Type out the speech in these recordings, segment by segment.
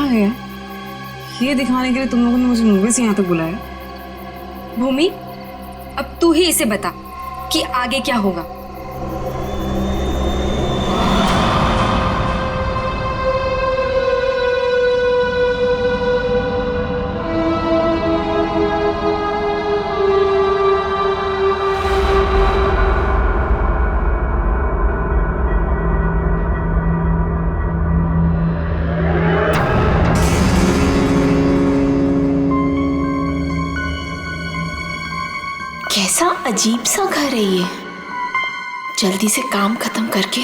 गया ये दिखाने के लिए तुम लोगों ने मुझे मूवी से यहाँ तक बुलाया? भूमि, अब तू ही इसे बता कि आगे क्या होगा। कैसा अजीब सा घर है ये। जल्दी से काम खत्म करके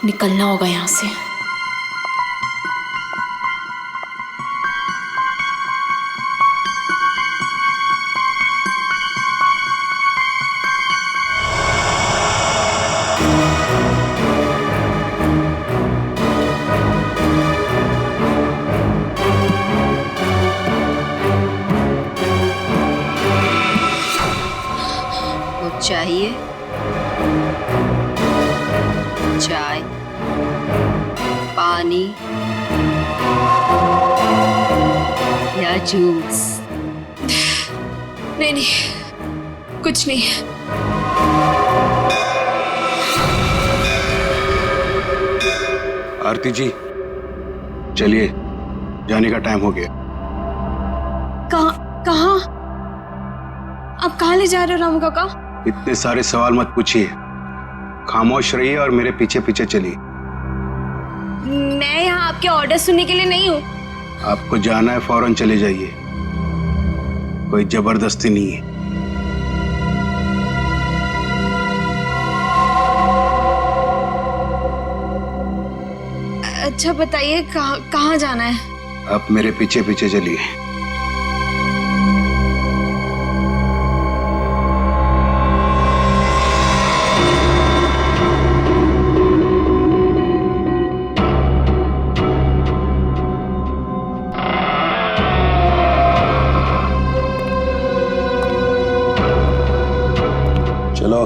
निकलना होगा यहाँ से। चाहिए चाय, पानी या जूस? नहीं नहीं, कुछ नहीं। आरती जी चलिए, जाने का टाइम हो गया। कहाँ? अब कहाँ ले जा रहे हो रामू काका? इतने सारे सवाल मत पूछिए, खामोश रहिए और मेरे पीछे पीछे चलिए। मैं यहाँ आपके ऑर्डर सुनने के लिए नहीं हूँ। आपको जाना है फौरन चले जाइए, कोई जबरदस्ती नहीं है। अच्छा बताइए कहाँ जाना है? आप मेरे पीछे पीछे चलिए। चलो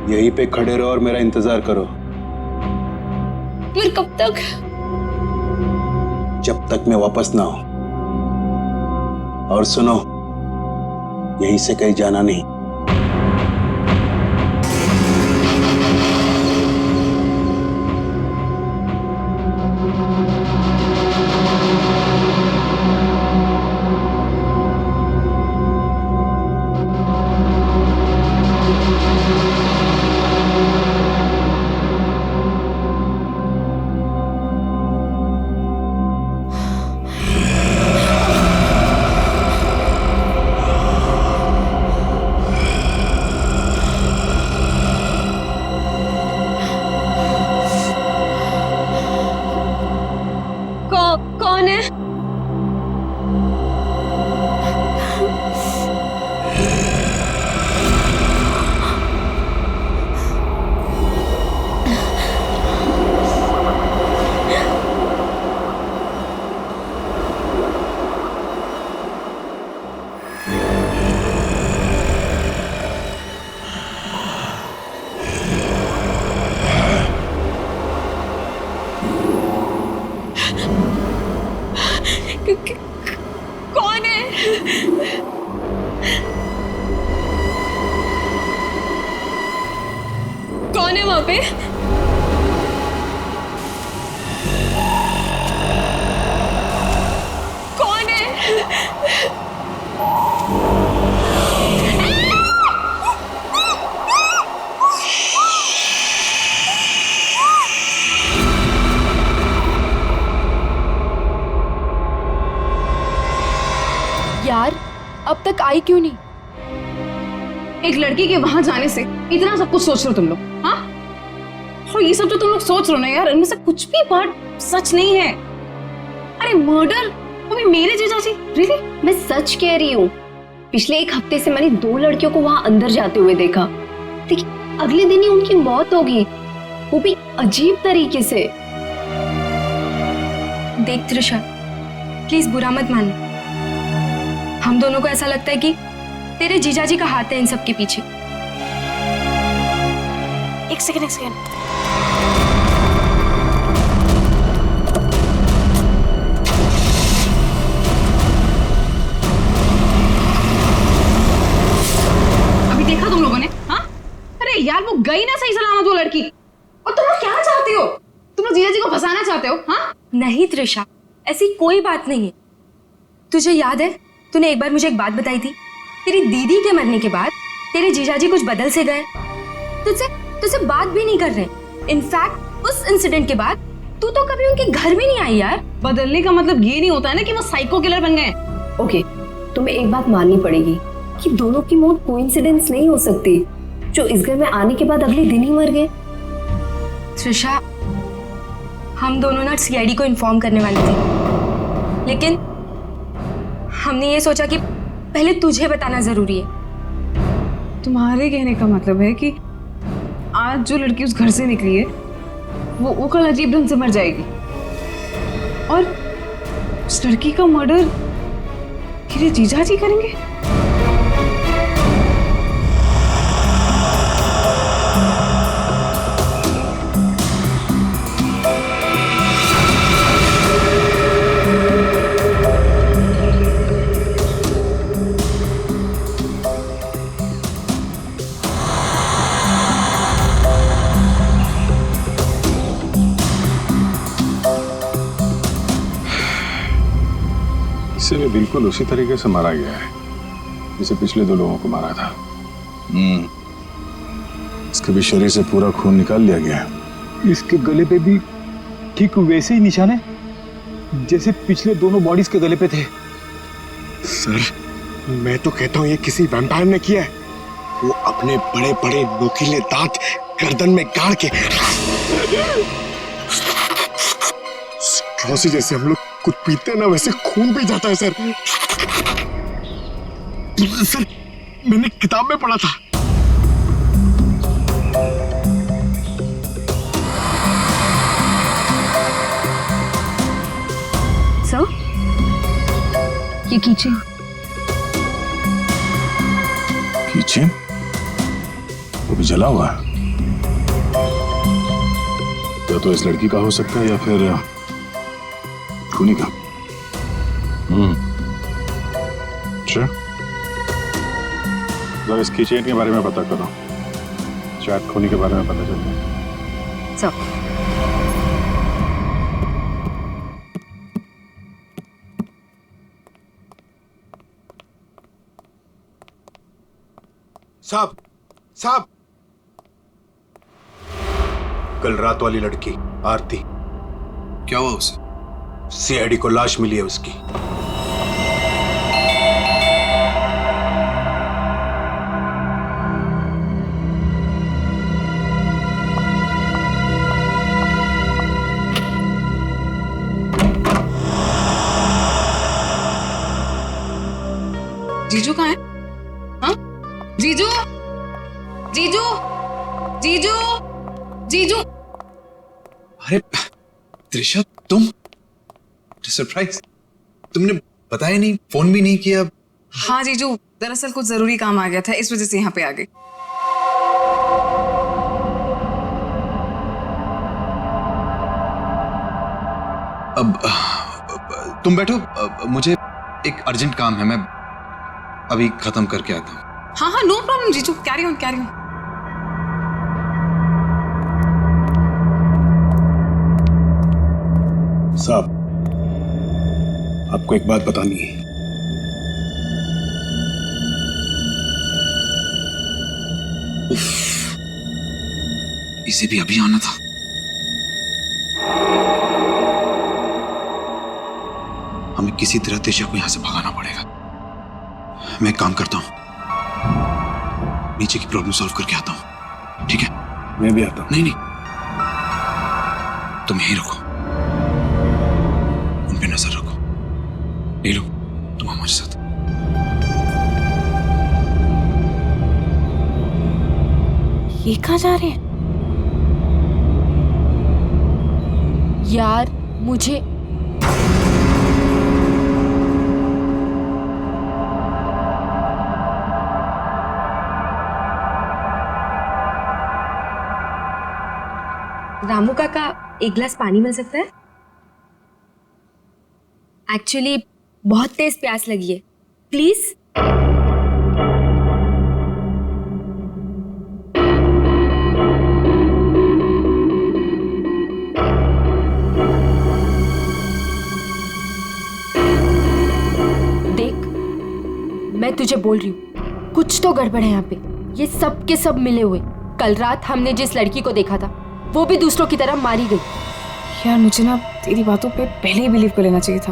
यहीं पे खड़े रहो और मेरा इंतजार करो। फिर कब तक? जब तक मैं वापस ना आऊं। और सुनो, यहीं से कहीं जाना नहीं। कौन है? कौन है? कौन है वहां पे? कौन है? यार अब तक आई क्यों नहीं? एक लड़की के वहां जाने से इतना सब कुछ सोच रहे हो तुम लोग? हाँ, और ये सब जो तुम लोग सोच रहे हो ना यार, इनमें से कुछ भी बात सच नहीं है। अरे मर्डर, वो भी मेरे जीजाजी? रियली? मैं सच कह रही हूँ। पिछले एक हफ्ते से मैंने 2 लड़कियों को वहां अंदर जाते हुए देखा, लेकिन अगले दिन ही उनकी मौत हो गई, वो भी अजीब तरीके से। देख त्रिशा, प्लीज बुरा मत मान। हम दोनों को ऐसा लगता है कि तेरे जीजाजी का हाथ है इन सब के पीछे। एक सेकंड। अभी देखा तुम लोगों ने? हाँ, अरे यार वो गई ना सही सलामत वो लड़की। और तुम लोग क्या चाहते हो? तुम लोग जीजा जी को फंसाना चाहते हो? हाँ नहीं त्रिशा, ऐसी कोई बात नहीं है। तुझे याद है तूने एक बार मुझे एक बात बताई थी, तेरी दीदी के मरने के बाद तेरे जीजाजी कुछ बदल से गए, तुझसे बात भी नहीं कर रहे। इनफैक्ट उस इंसिडेंट के बाद तू तो कभी उनके घर भी नहीं आई यार। बदलने का मतलब ये नहीं होता है ना कि वो साइको किलर बन गए। ओके, तुम्हें एक बात माननी पड़ेगी कि दोनों की मौत कोइंसिडेंस नहीं हो सकती, जो इस घर में आने के बाद अगले दिन ही मर गए। त्रिशा, हम दोनों ना सीआईडी को इन्फॉर्म करने वाले थे, लेकिन हमने ये सोचा कि पहले तुझे बताना जरूरी है। तुम्हारे कहने का मतलब है कि आज जो लड़की उस घर से निकली है वो कल अजीब ढंग से मर जाएगी, और उस लड़की का मर्डर मेरे जीजा जी करेंगे? इसे भी बिल्कुल उसी तरीके से मारा गया है जिसे पिछले 2 लोगों को मारा था। इसके भी शरीर से पूरा खून निकाल लिया गया है। इसके गले पे भी ठीक वैसे ही निशान है जैसे पिछले दोनों बॉडीज के गले पे थे। सर, मैं तो कहता हूँ ये किसी वैम्पायर ने किया है। वो अपने बड़े बड़े नुकीले दांत गर्दन में गाड़ के स्ट्रॉ से जैसे हम लोग कुछ पीते हैं ना वैसे खून पी जाता है सर। सर, मैंने किताब में पढ़ा था। सर, ये कीचेन। कीचेन? वो भी जला हुआ है। या तो इस लड़की का हो सकता है या फिर खूनी का। अच्छा, जरा इस कीचेन के बारे में पता करो, शायद खूनी के बारे में पता चल जाए। सर, साहब, कल रात वाली लड़की आरती, क्या हुआ उसे? सीआईडी को लाश मिली है उसकी। जीजू कहाँ है? हाँ? जीजू, जीजू, जीजू, जीजू। अरे त्रिशा, तुम? सरप्राइज, तुमने बताया नहीं, फोन भी नहीं किया। हाँ जीजू, दरअसल कुछ जरूरी काम आ गया था, इस वजह से यहाँ पे आ गई। अब तुम बैठो, मुझे एक अर्जेंट काम है, मैं अभी खत्म करके आता हूँ। हाँ हाँ, नो प्रॉब्लम जीजू, कैरी ऑन कैरी ऑन। साहब, आपको एक बात बतानी है। इसे भी अभी आना था। हमें किसी तरह त्रिशा को यहां से भगाना पड़ेगा। मैं एक काम करता हूं, नीचे की प्रॉब्लम सॉल्व करके आता हूं, ठीक है? मैं भी आता हूं। नहीं, तुम यहीं रुको, उन पे नजर रखो। नीलू, तुम हमारे साथ। ये कहाँ जा रहे हैं? यार मुझे रामू काका, एक गिलास पानी मिल सकता है? एक्चुअली बहुत तेज प्यास लगी है, प्लीज। देख, मैं तुझे बोल रही हूँ, कुछ तो गड़बड़ है यहाँ पे। ये सब के सब मिले हुए। कल रात हमने जिस लड़की को देखा था वो भी दूसरों की तरह मारी गई। यार मुझे ना तेरी बातों पे पहले ही बिलीव कर लेना चाहिए था,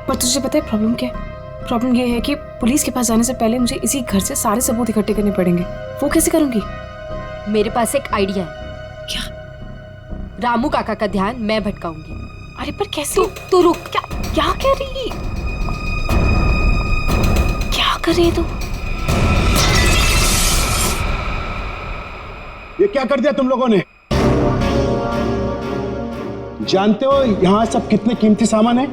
पर तुझे पता है प्रॉब्लम क्या है? प्रॉब्लम ये है कि पुलिस के पास जाने से पहले मुझे इसी घर से सारे सबूत इकट्ठे करने पड़ेंगे। वो कैसे करूंगी? मेरे पास एक आइडिया है। क्या? रामू काका का ध्यान मैं भटकाऊंगी। अरे पर कैसे? तू रुक। क्या कर रही? क्या कर रही है तू? ये क्या कर दिया तुम लोगों ने? जानते हो यहां सब कितने कीमती सामान है?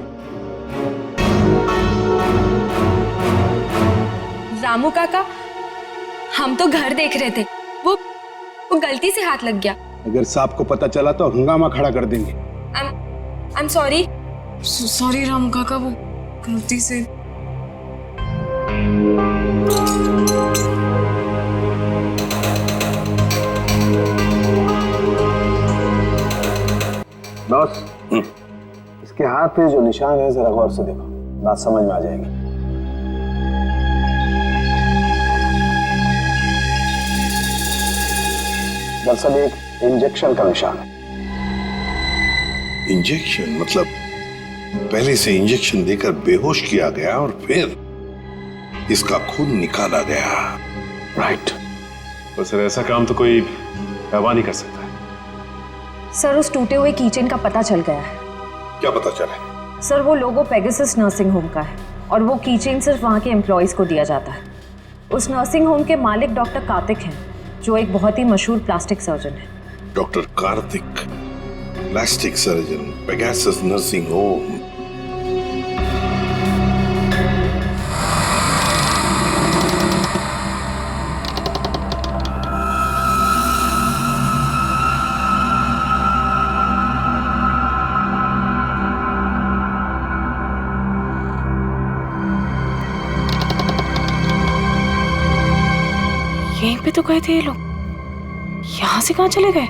रामू काका, हम तो घर देख रहे थे, वो गलती से हाथ लग गया। अगर साहब को पता चला तो हंगामा खड़ा कर देंगे। I am sorry. Sorry Ramu काका, वो गलती से। बॉस, इसके हाथ पे जो निशान है जरा गौर से देखो, बात समझ में आ जाएगी। दरअसल एक इंजेक्शन का निशान है। इंजेक्शन? मतलब पहले से इंजेक्शन देकर बेहोश किया गया और फिर इसका खून निकाला गया। राइट। तो सर ऐसा काम तो कोई दवा नहीं कर सकता। सर, उस टूटे हुए कीचेन का पता चल गया है। क्या पता चला? सर, वो लोगो पेगासस नर्सिंग होम का है और वो कीचेन सिर्फ वहाँ के एम्प्लॉयज को दिया जाता है। उस नर्सिंग होम के मालिक डॉक्टर कार्तिक हैं, जो एक बहुत ही मशहूर प्लास्टिक सर्जन है। Doctor Kartik, plastic surgeon, Pegasus nursing home. यहीं पे तो गए थे ये लोग, यहाँ से कहाँ चले गए?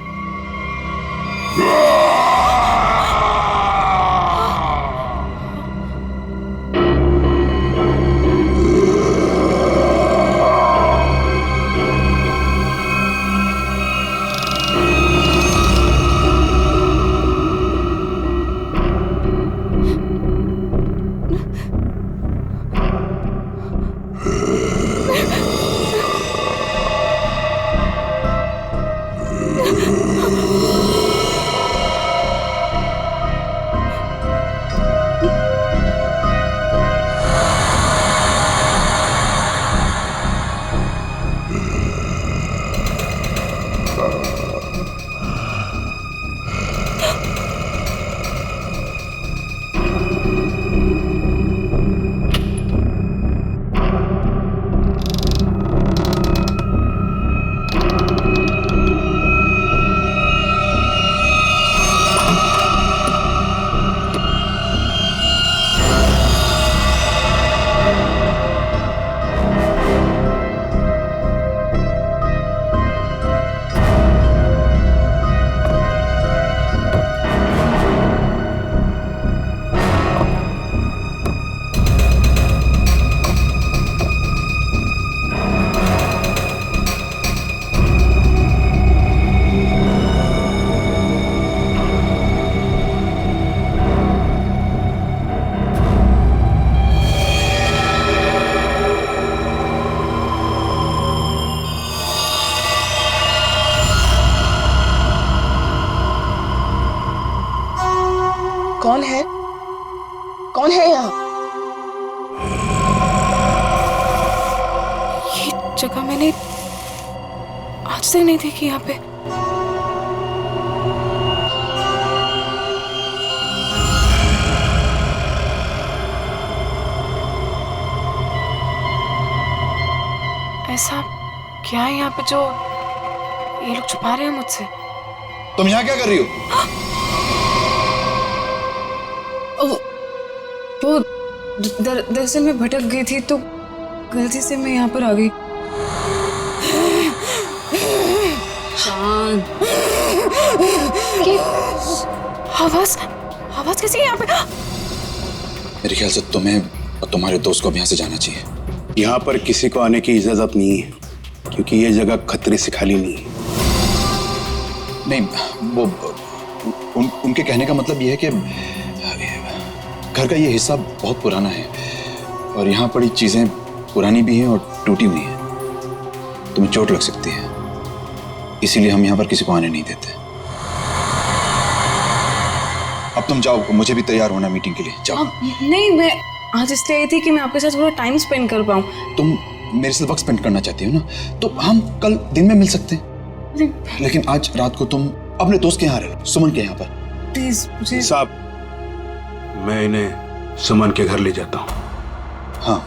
कौन है? कौन है यहाँ? ये जगह मैंने आज तक नहीं देखी यहाँ पे। ऐसा क्या है यहाँ पे जो ये लोग छुपा रहे हैं मुझसे? तुम यहाँ क्या कर रही हो? वो दरअसल मैं भटक गई थी तो गलती से मैं यहाँ पर आ गई। शांत। आवाज कैसी है यहाँ पे? मेरे ख्याल से तुम्हें और तुम्हारे दोस्त को अब यहाँ से जाना चाहिए। यहाँ पर किसी को आने की इजाजत नहीं है क्योंकि ये जगह खतरे से खाली नहीं है। नहीं, वो उनके कहने का मतलब ये है कि घर का ये हिस्सा बहुत पुराना है और यहाँ पड़ी चीजें पुरानी भी हैं और टूटी हुई हैं। तुम्हें चोट लग सकती है, इसीलिए हम यहाँ पर किसी को आने नहीं देते। अब तुम जाओ, मुझे भी तैयार होना मीटिंग के लिए। जाओ। नहीं, मैं आज इसलिए आई थी कि मैं आपके साथ थोड़ा टाइम स्पेंड कर पाऊँ। तुम मेरे साथ वक्त स्पेंड करना चाहती हो ना, तो हम कल दिन में मिल सकते हैं। लेकिन आज रात को तुम अपने दोस्त के यहाँ रह लो, सुमन के यहाँ पर। प्लीज मुझे। साहब, मैं इन्हें सुमन के घर ले जाता हूँ। हाँ,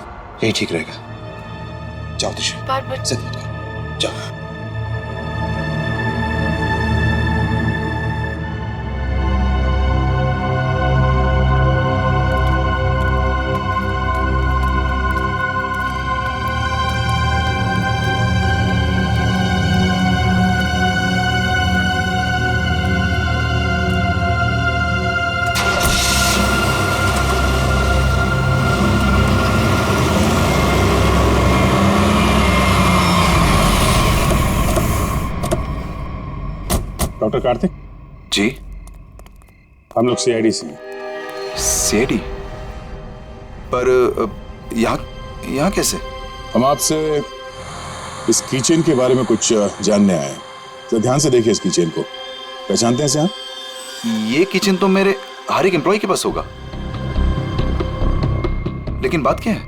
यही ठीक रहेगा। जाओ दिशा, जिद मत करो, जाओ। डॉक्टर कार्तिक जी, हम लोग सीआईडी से हैं। सीआईडी? पर यहाँ कैसे? हम आपसे इस किचन के बारे में कुछ जानने आए हैं। तो ध्यान से देखिए इस किचन को, पहचानते हैं इसे आप? ये किचन तो मेरे हर एक एम्प्लॉय के पास होगा, लेकिन बात क्या है?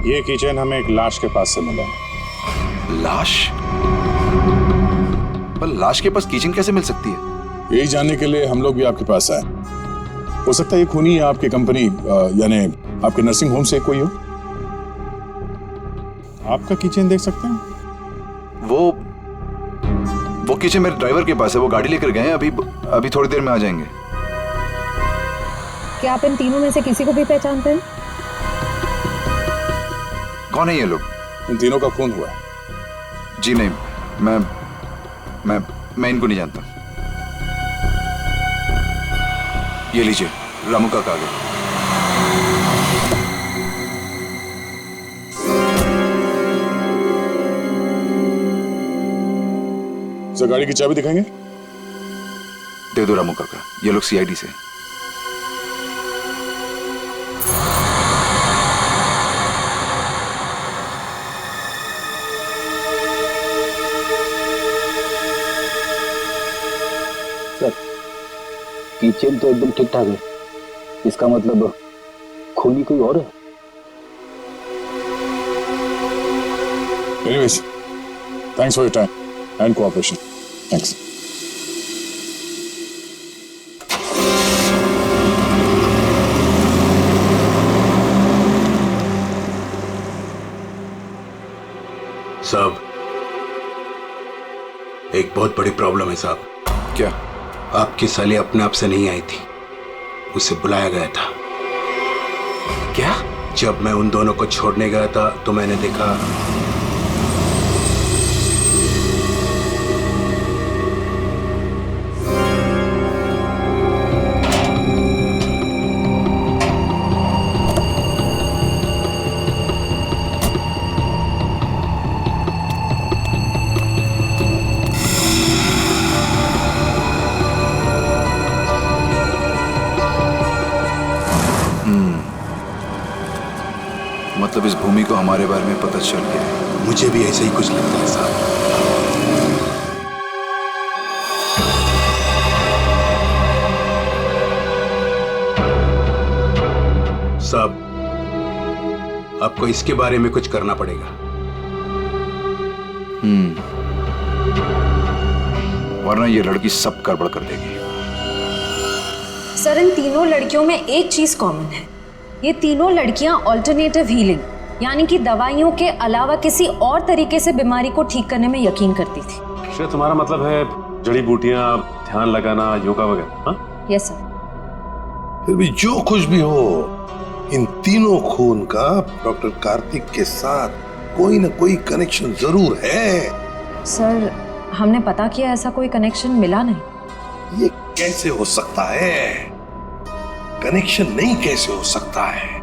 ये किचन हमें एक लाश के पास से मिला है। लाश? पर लाश के पास किचन कैसे मिल सकती है? यही जानने के लिए हम लोग भी आपके पास आए। हो सकता है ये खूनी या आपकी कंपनी यानी आपके नर्सिंग होम से कोई हो। आपका किचन देख सकते हैं? वो किचन मेरे ड्राइवर के पास है, वो गाड़ी लेकर गए हैं, अभी थोड़ी देर में आ जाएंगे। क्या आप इन तीनों में से किसी को भी पहचानते हैं? कौन है ये लोग? इन तीनों का खून हुआ है। जी नहीं, मैं इनको नहीं जानता। ये लीजिए, रामू का कागज। सर, गाड़ी की चाबी दिखाएंगे? दे दो रामू काका, ये लोग सीआईडी से। किचन तो एकदम ठीक ठाक है, इसका मतलब खूनी कोई और है। Anyways, thanks for your time and cooperation. Thanks. साहब, एक बहुत बड़ी प्रॉब्लम है साहब। क्या? आपकी साली अपने आप से नहीं आई थी, उसे बुलाया गया था। क्या? जब मैं उन दोनों को छोड़ने गया था तो मैंने देखा मतलब इस भूमि को हमारे बारे में पता चल गया है। मुझे भी ऐसा ही कुछ लगता है साहब। साहब, आपको इसके बारे में कुछ करना पड़ेगा। वरना ये लड़की सब गड़बड़ कर देगी। सर, इन तीनों लड़कियों में एक चीज कॉमन है, ये तीनों लड़कियां ऑल्टरनेटिव हीलिंग यानी कि दवाइयों के अलावा किसी और तरीके से बीमारी को ठीक करने में यकीन करती थी। श्रेया, तुम्हारा मतलब है जड़ी बूटियां, ध्यान लगाना, योगा वगैरह? हाँ, यस सर। फिर भी जो कुछ भी हो, इन तीनों खून का डॉक्टर कार्तिक के साथ कोई ना कोई कनेक्शन जरूर है। सर, हमने पता किया, ऐसा कोई कनेक्शन मिला नहीं। ये कैसे हो सकता है? कनेक्शन नहीं कैसे हो सकता है?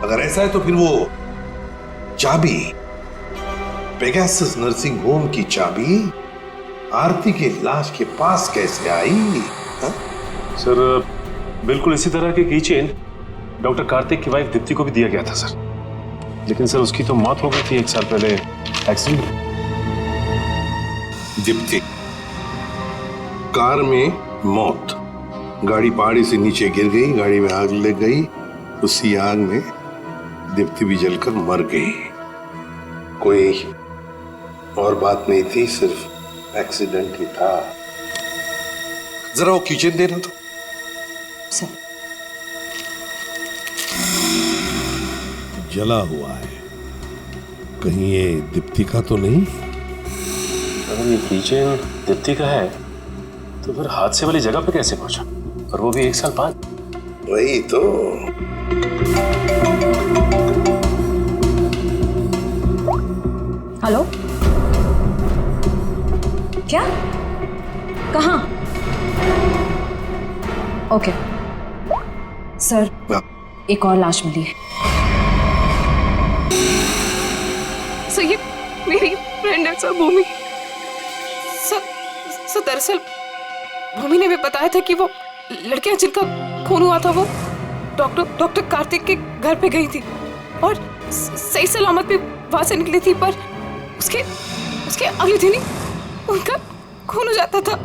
अगर ऐसा है तो फिर वो चाबी, पेगासस नर्सिंग होम की चाबी आरती की लाश के पास कैसे आई? सर, बिल्कुल इसी तरह की कीचेन डॉक्टर कार्तिक की वाइफ दीप्ति को भी दिया गया था सर। लेकिन सर उसकी तो मौत हो गई थी 1 साल पहले एक्सीडेंट में। दीप्ति, कार में मौत, गाड़ी पहाड़ी से नीचे गिर गई, गाड़ी में आग लग गई, उसी आग में दीप्ति भी जलकर मर गई। कोई और बात नहीं थी, सिर्फ एक्सीडेंट ही था। जरा वो किचन देना तो। सर, जला हुआ है, कहीं ये दीप्ति का तो नहीं? अगर ये कीचेन दीप्ति का है तो फिर हादसे वाली जगह पे कैसे पहुंचा, और वो भी 1 साल बाद? वही तो। हेलो, क्या? कहाँ? ओके सर, एक और लाश मिली है। सर, ये मेरी फ्रेंड है सर, भूमि। सर दरअसल भूमि ने भी बताया था कि वो लड़कियां जिनका खून हुआ था वो डॉक्टर कार्तिक के घर पे गई थी और सही सलामत भी वहां से निकली थी, पर उसके अगले दिन ही उनका खून हो जाता था।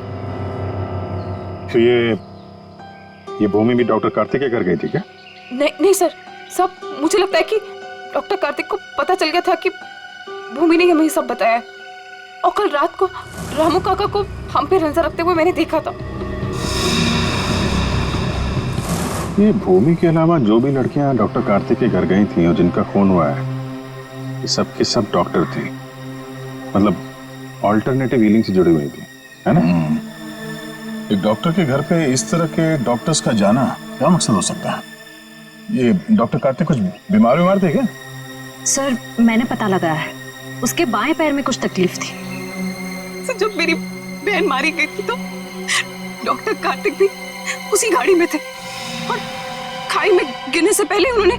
तो ये भूमि भी डॉक्टर कार्तिक के घर गई थी क्या? नहीं सर, सब मुझे लगता है कि डॉक्टर कार्तिक को पता चल गया था कि भूमि ने हमें सब बताया, और कल रात को रामू काका को हम पे नजर रखते हुए मैंने देखा था। ये भूमि के अलावा जो भी लड़कियां डॉक्टर कार्तिक के घर गई थी और जिनका खून हुआ है, ये सब के सब डॉक्टर थे, मतलब ऑल्टरनेटिव हीलिंग से जुड़ी हुई थी, है ना? एक डॉक्टर के घर पे इस तरह के डॉक्टर्स का जाना क्या मकसद हो सकता है? ये डॉक्टर कार्तिक कुछ बीमार थे क्या? सर, मैंने पता लगाया है, उसके बाएं पैर में कुछ तकलीफ थी। सर, जब मेरी बहन मारी गई थी तो डॉक्टर कार्तिक भी उसी गाड़ी में थे, और खाई में गिरने से पहले उन्होंने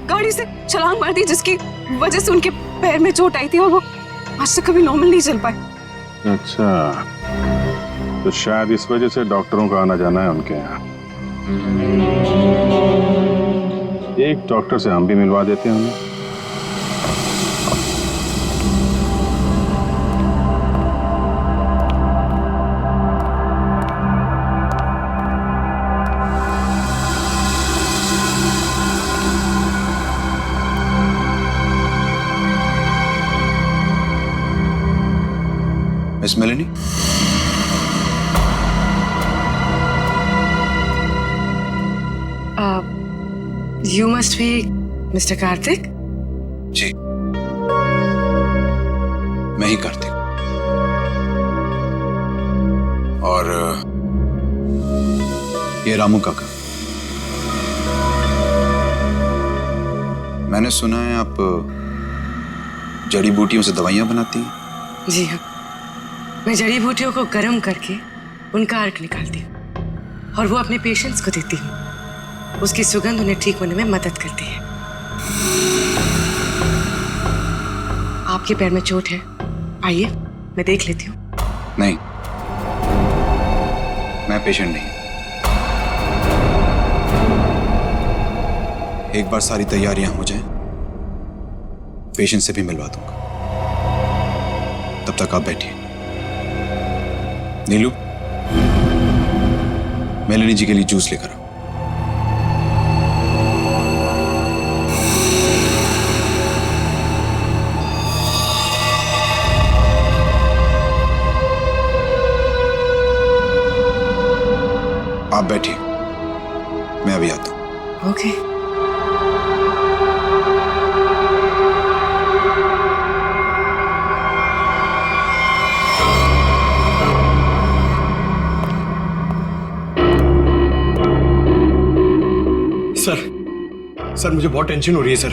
गाड़ी से छलांग मार दी, जिसकी वजह से उनके पैर में चोट आई थी और वो आज तक कभी नॉर्मल नहीं चल पाए। अच्छा, तो शायद इस वजह से डॉक्टरों का आना जाना है उनके यहाँ। एक डॉक्टर से हम भी मिलवा देते हैं उन्हें। Miss Melanie, You must be Mr. Kartik? जी, मैं ही कार्तिक। और ये रामू काका। मैंने सुना है आप जड़ी बूटियों से दवाइयां बनाती हैं। जी हाँ, मैं जड़ी बूटियों को गर्म करके उनका अर्क निकालती हूँ और वो अपने पेशेंट्स को देती हूँ। उसकी सुगंध उन्हें ठीक होने में मदद करती है। आपके पैर में चोट है, आइए मैं देख लेती हूँ। नहीं, मैं पेशेंट नहीं। एक बार सारी तैयारियां हो जाएं, पेशेंट से भी मिलवा दूंगा। तब तक आप बैठिए। नीलू, मेलेनी जी के लिए जूस लेकर आओ। आप बैठिए, मैं अभी आता हूं। ओके। सर मुझे बहुत टेंशन हो रही है सर।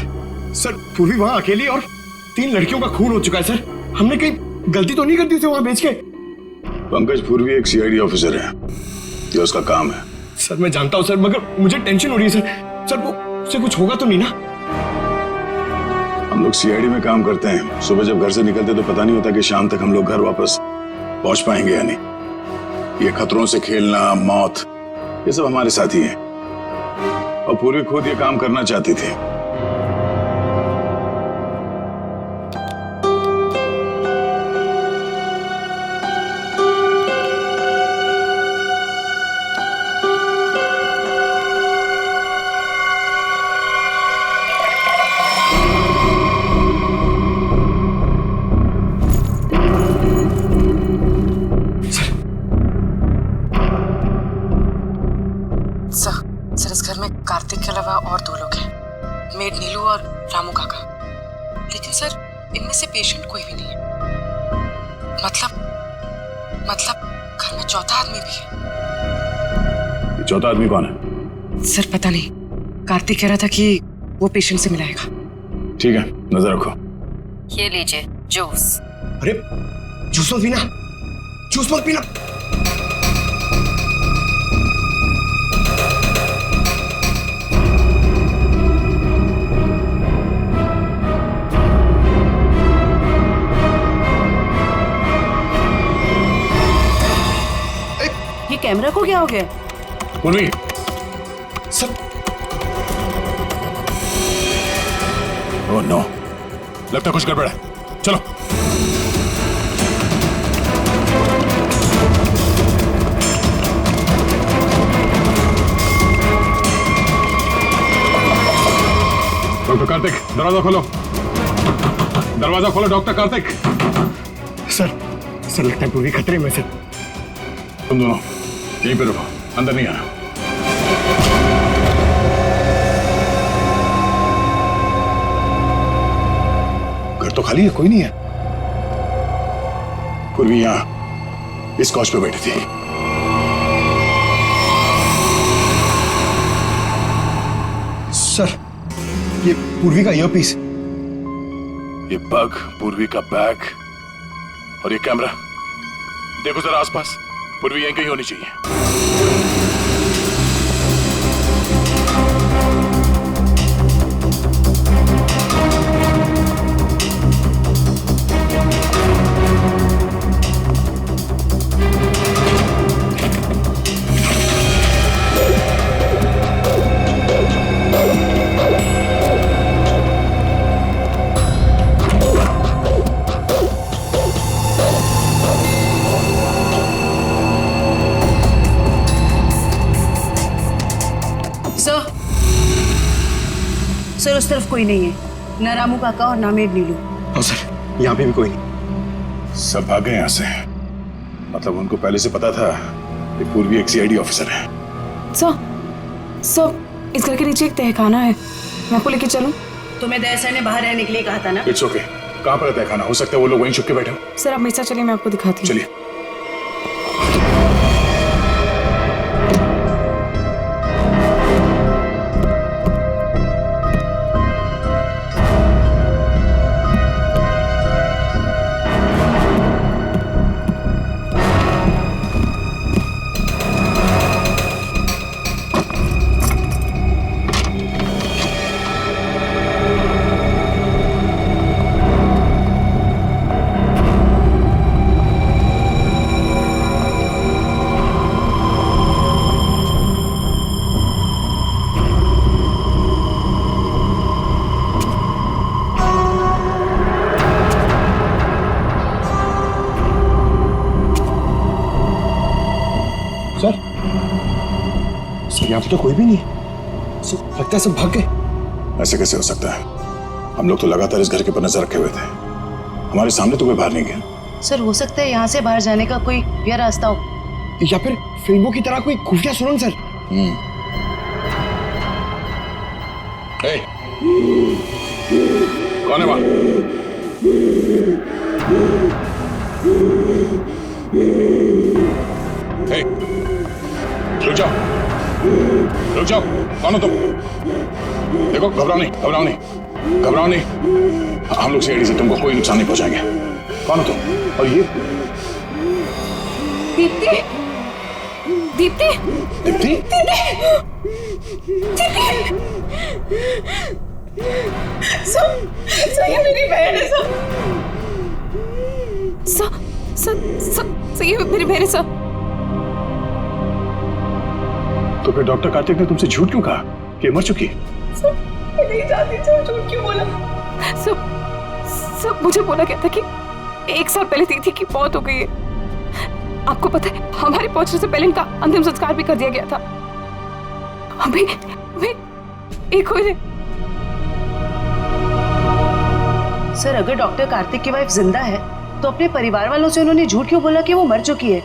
सर पूर्वी वहां अकेली और 3 लड़कियों का खून हो चुका है सर। हमने कहीं गलती तो नहीं कर दी उसे वहां बेच के? पंकज पूर्वी एक सीआईडी ऑफिसर है, ये उसका काम है। सर मैं जानता हूं सर, मगर मुझे टेंशन हो रही है सर। सर वो उससे कुछ होगा तो नहीं ना? हम लोग सीआईडी में काम करते हैं, सुबह जब घर से निकलते तो पता नहीं होता कि शाम तक हम लोग घर वापस पहुंच पाएंगे या नहीं। ये खतरों से खेलना, मौत, ये सब हमारे साथ ही है। और पूर्वी खुद ये काम करना चाहती थी। सर इस घर में कार्तिक के अलावा और 2 लोग हैं, मेड नीलू और रामू काका। लेकिन सर इनमें से पेशेंट कोई भी नहीं है। मतलब घर में चौथा आदमी भी है। ये चौथा आदमी कौन है? सर पता नहीं, कार्तिक कह रहा था कि वो पेशेंट से मिलाएगा। ठीक है, नजर रखो। ये लीजिए जूस। अरे जूस मत पीना, जूस मत पीना। ये कैमरा को क्या हो गया? पूर्वी, सर ओह नो, लगता कुछ गड़बड़ है। चलो। डॉक्टर कार्तिक, दरवाजा खोलो। दरवाजा खोलो डॉक्टर कार्तिक। सर लगता है पूरी खतरे में सर। तुम दोनों यहीं पे रुको, अंदर नहीं आना। घर तो खाली है, कोई नहीं है। पूर्वी यहां इस कॉच पे बैठी थी। सर ये पूर्वी का ईयरपीस, ये बग, पूर्वी का बैग और ये कैमरा। देखो जरा आसपास, पूर्वी यहीं कहीं होनी चाहिए। सर उस तरफ कोई नहीं है, न रामू काका और ना मेड नीलू। हाँ सर, यहाँ पे भी कोई नहीं। सब भाग गए यहाँ से। मतलब उनको पहले से पता था कि पूर्वी एक सीआईडी ऑफिसर है। सर इस घर के नीचे एक तहखाना है, मैं आपको लेके चलूं? तुम्हें दया सर ने बाहर रहने के लिए कहा था ना? It's okay. कहाँ पर है तहखाना? हो सकता है वो लोग वहीं छुप के बैठे हो। सर आप मेरे साथ चलिए, मैं आपको दिखाती हूँ। चलिए। सर यहाँ पे तो कोई भी नहीं है। सर लगता है सब भाग गए। ऐसे कैसे हो सकता है? हम लोग तो लगातार इस घर के ऊपर नजर रखे हुए थे, हमारे सामने तो कोई बाहर नहीं गया। सर हो सकता है यहाँ से बाहर जाने का कोई भी रास्ता हो, या फिर फिल्मों की तरह कोई खुफिया सुरंग सर। कौन है वहां? रुक जाओ। रुक जाओ, कौन हो तुम? देखो, घबराओ नहीं, घबराओ नहीं, घबराओ नहीं। हम लोग सीआईडी से तुमको कोई नुकसान नहीं पहुंचाएंगे। कौन हो तुम? और ये दीप्ति, दीप्ति, दीप्ति, सब ये मेरी बहन है। सब ये मेरी बहन है। सब तो फिर डॉक्टर कार्तिक ने तुमसे झूठ क्यों कहा कि मर चुकी है? मैं नहीं जानती झूठ क्यों बोला। सब मुझे बोला गया था कि 1 साल पहले दीदी की मौत हो गई है। आपको पता है, हमारे पहुंचने से पहले इनका अंतिम संस्कार भी कर दिया गया था। अभी एक हो रहे। सर, अगर डॉक्टर कार्तिक की वाइफ जिंदा है तो अपने परिवार वालों से उन्होंने झूठ क्यों बोला कि वो मर चुकी है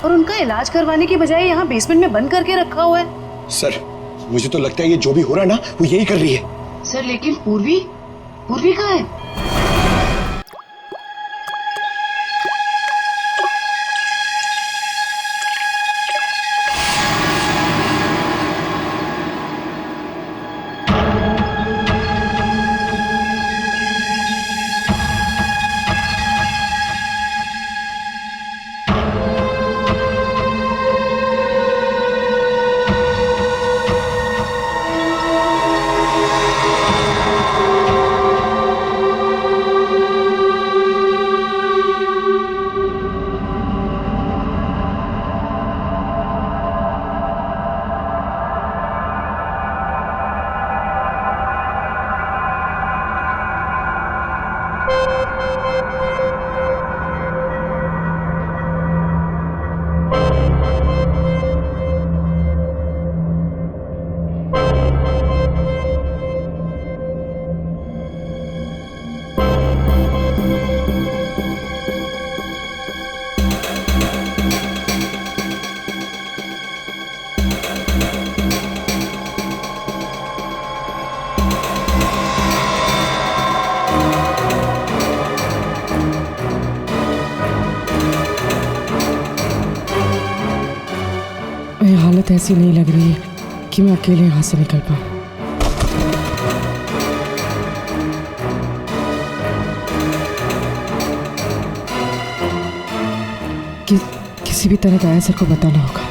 और उनका इलाज करवाने की बजाय यहाँ बेसमेंट में बंद करके रखा हुआ है? सर, मुझे तो लगता है ये जो भी हो रहा है ना, वो यही कर रही है। सर, लेकिन पूर्वी कहाँ है? हालत ऐसी नहीं लग रही है कि मैं अकेले यहाँ से निकल पाऊँ। किसी भी तरह दया सर को बताना होगा।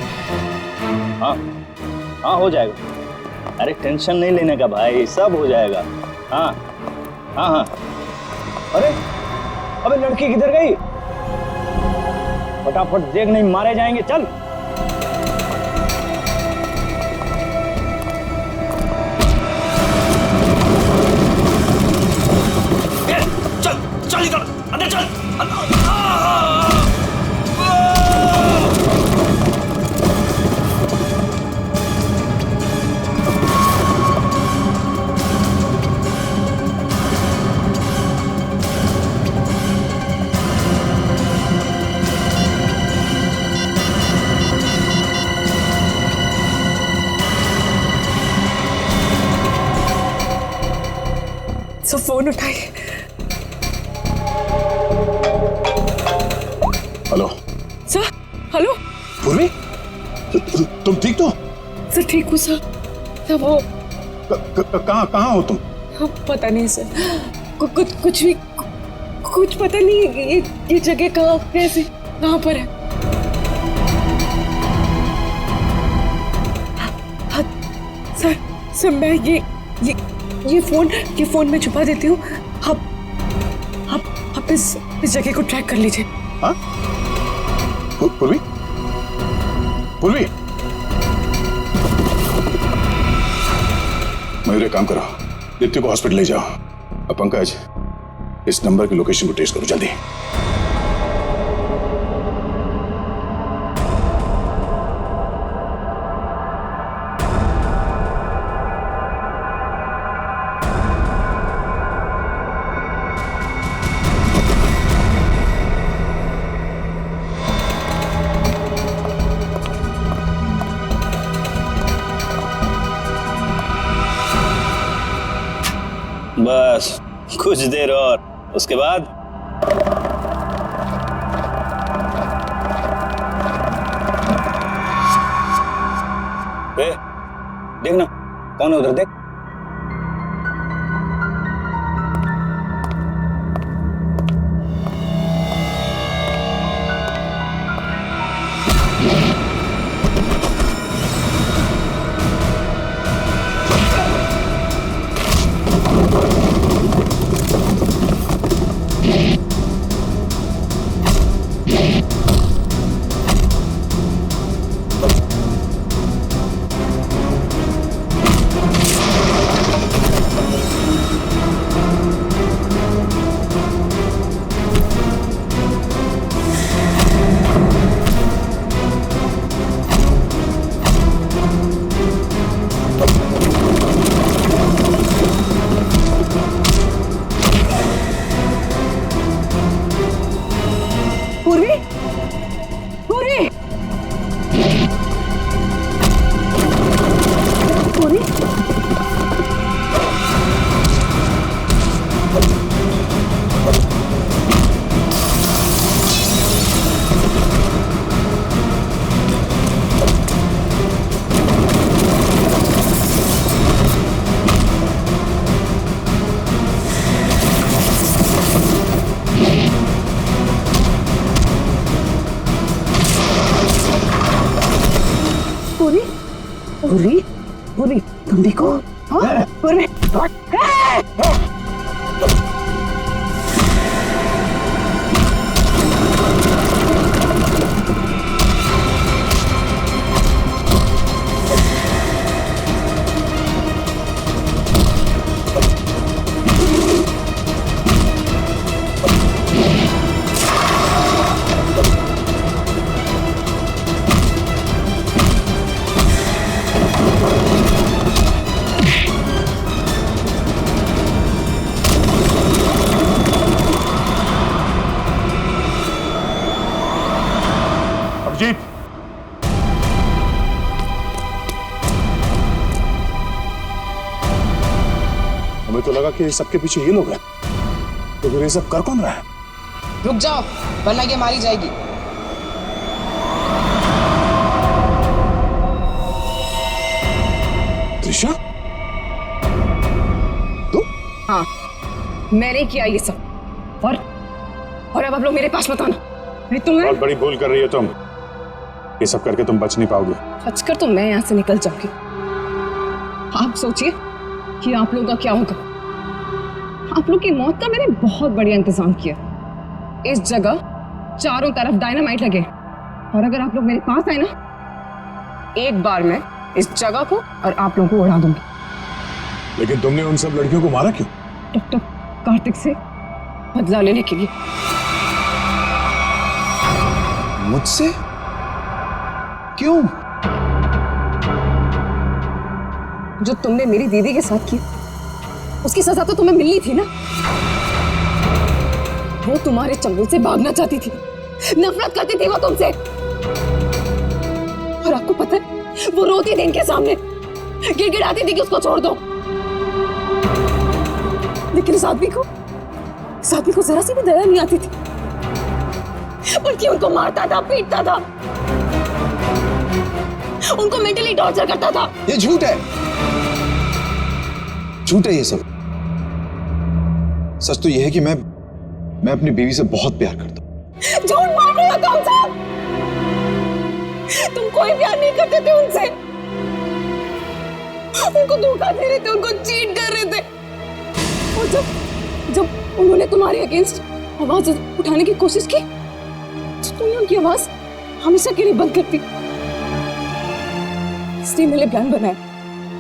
हाँ हो जाएगा। अरे टेंशन नहीं लेने का भाई, सब हो जाएगा। हाँ हाँ हाँ। अरे अबे लड़की किधर गई? फटाफट देख, नहीं मारे जाएंगे। चल चल इधर, अंदर चल। सब फोन उठाइए। Hello sir. हेलो पूर्वी, तुम ठीक तो? सर ठीक हूँ सर। तब वो कहाँ हो तुम? पता नहीं सर, कुछ पता नहीं। ये जगह कहाँ, कैसे, कहाँ पर है? सर मैं ये फोन में छुपा देती हूँ। आप इस जगह को ट्रैक कर लीजिए। हाँ? पूर्वी, मयूर एक काम करो, दीप्ति को हॉस्पिटल ले जाओ। अब पंकज, इस नंबर की लोकेशन को ट्रेस करो जल्दी। बस कुछ देर और, उसके बाद देख ना कौन है उधर, देख। पूरी पूरी तुम देखो। हाँ पूरी हमें तो लगा कि सबके पीछे ये लोग हैं, तो फिर ये सब कर कौन रहा है? रुक जाओ वरना ये मारी जाएगी। त्रिशा तू? हाँ मैंने किया ये सब, और अब आप लोग मेरे पास मत आना। मैं तुम्हें बहुत बड़ी भूल कर रही हो तुम। ये सब करके तुम बच नहीं पाओगे। बचकर तो मैं यहाँ से निकल जाऊंगी। आप सोचिए कि आप लोगों का क्या होगा। आप लोग की मौत का मैंने बहुत बढ़िया इंतजाम किया। इस जगह चारों तरफ डायनामाइट लगे, और अगर आप लोग मेरे पास आए ना, एक बार मैं इस जगह को और आप लोगों को उड़ा दूंगी। लेकिन तुमने उन सब लड़कियों को मारा क्यों? डॉक्टर कार्तिक से बदला लेने के लिए। मुझसे? क्यों? जो तुमने मेरी दीदी के साथ किया, उसकी सजा तो तुम्हें मिलनी थी ना। वो तुम्हारे चंगुल से भागना चाहती थी, नफरत करती थी वो तुमसे। और आपको पता है, वो रोती थी इनके सामने, गिड़गिड़ाती थी कि उसको छोड़ दो। लेकिन साध्वी को जरा सी भी दया नहीं आती थी, बल्कि उनको मारता था, पीटता था, उनको मेंटली टॉर्चर करता था। ये झूठ है, झूठ है ये सब। सच तो यह है कि मैं अपनी बीवी से बहुत प्यार करता हूं। झूठ बोल रहे हो तुम सब। तुम कोई प्यार नहीं करते थे उनसे, उनको धोखा दे रहे थे, उनको चीट कर रहे थे। और जब उन्होंने तुम्हारे अगेंस्ट आवाज उठाने की कोशिश की, तो तुमने उनकी आवाज हमेशा के लिए बंद कर दी। इसलिए मैंने प्लान बनाया।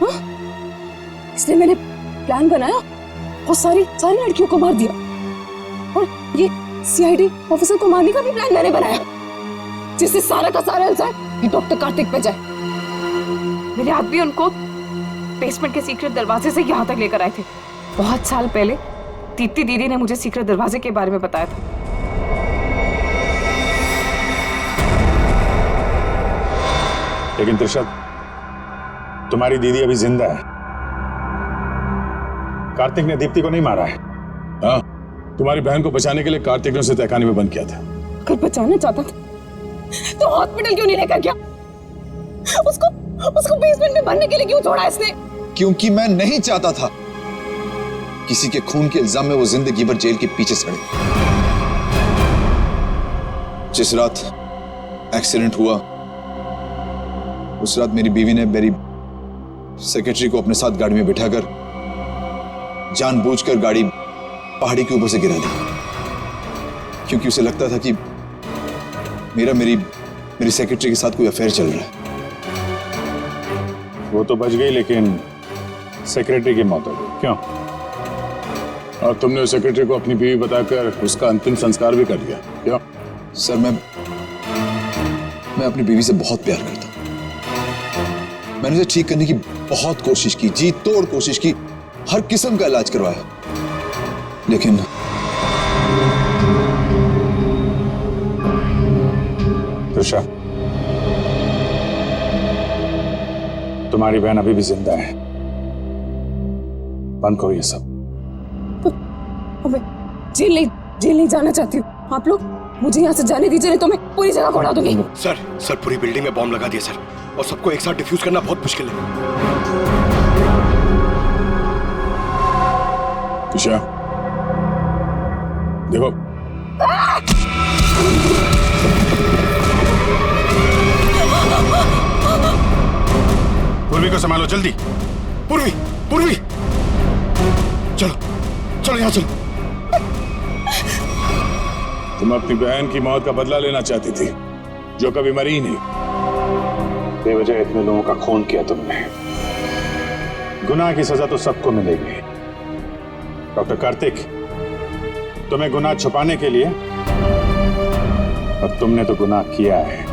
हाँ, इसलिए मैंने प्लान बनाया और सारी लड़कियों को मार दिया। और ये सीआईडी ऑफिसर को मारने का भी प्लान मैंने बनाया, जिससे सारा का सारा इल्जाम ये डॉक्टर कार्तिक पे जाए। मेरे आदमी उनको बेसमेंट के सीक्रेट दरवाजे से यहाँ तक लेकर आए थे। बहुत साल पहले दीप्ति दीदी ने मुझे सीक्रेट दरवाजे के बारे में बताया था। लेकिन त्रिशा, तुम्हारी दीदी अभी जिंदा है। कार्तिक ने दीप्ति को नहीं मारा है। हाँ, तुम्हारी बहन को बचाने के लिए कार्तिक ने उसे तहखाने में बंद किया था। अगर बचाना चाहता था तो हॉस्पिटल क्यों नहीं लेकर गया? उसको बेसमेंट में भरने के लिए क्यों छोड़ा इसने? क्योंकि मैं नहीं चाहता था किसी के खून के इल्जाम में वो जिंदगी भर जेल के पीछे सड़े। जिस रात एक्सीडेंट हुआ उस रात मेरी बीवी ने मेरी सेक्रेटरी को अपने साथ गाड़ी में बिठाकर जानबूझकर गाड़ी पहाड़ी के ऊपर से गिरा दी, क्योंकि उसे लगता था कि मेरी सेक्रेटरी के साथ कोई अफेयर चल रहा है। वो तो बच गई, लेकिन सेक्रेटरी की मौत हो गई। क्यों? और तुमने उस सेक्रेटरी को अपनी बीवी बताकर उसका अंतिम संस्कार भी कर दिया, क्यों? सर मैं अपनी बीवी से बहुत प्यार करता हूं। मैंने उसे ठीक करने की बहुत कोशिश की, जी तोड़ कोशिश की, हर किस्म का इलाज करवाया, लेकिन तुषा, तुम्हारी बहन अभी भी जिंदा है। बंद करो ये सब। मैं जेल नहीं जाना चाहती हूँ। आप लोग मुझे यहाँ से जाने दीजिए, नहीं तो मैं पूरी जगह को उड़ा दूंगी। सर पूरी बिल्डिंग में बॉम्ब लगा दिया सर, और सबको एक साथ डिफ्यूज करना बहुत मुश्किल है। तुषा, देखो, पूर्वी को संभालो जल्दी। पूर्वी चलो यहाँ चलो। तुम अपनी बहन की मौत का बदला लेना चाहती थी, जो कभी मरी ही नहीं। बेवजह इतने लोगों का खून किया तुमने। गुनाह की सजा तो सबको मिलेगी। डॉक्टर कार्तिक, तुम्हें गुनाह छुपाने के लिए, और तुमने तो गुनाह किया है।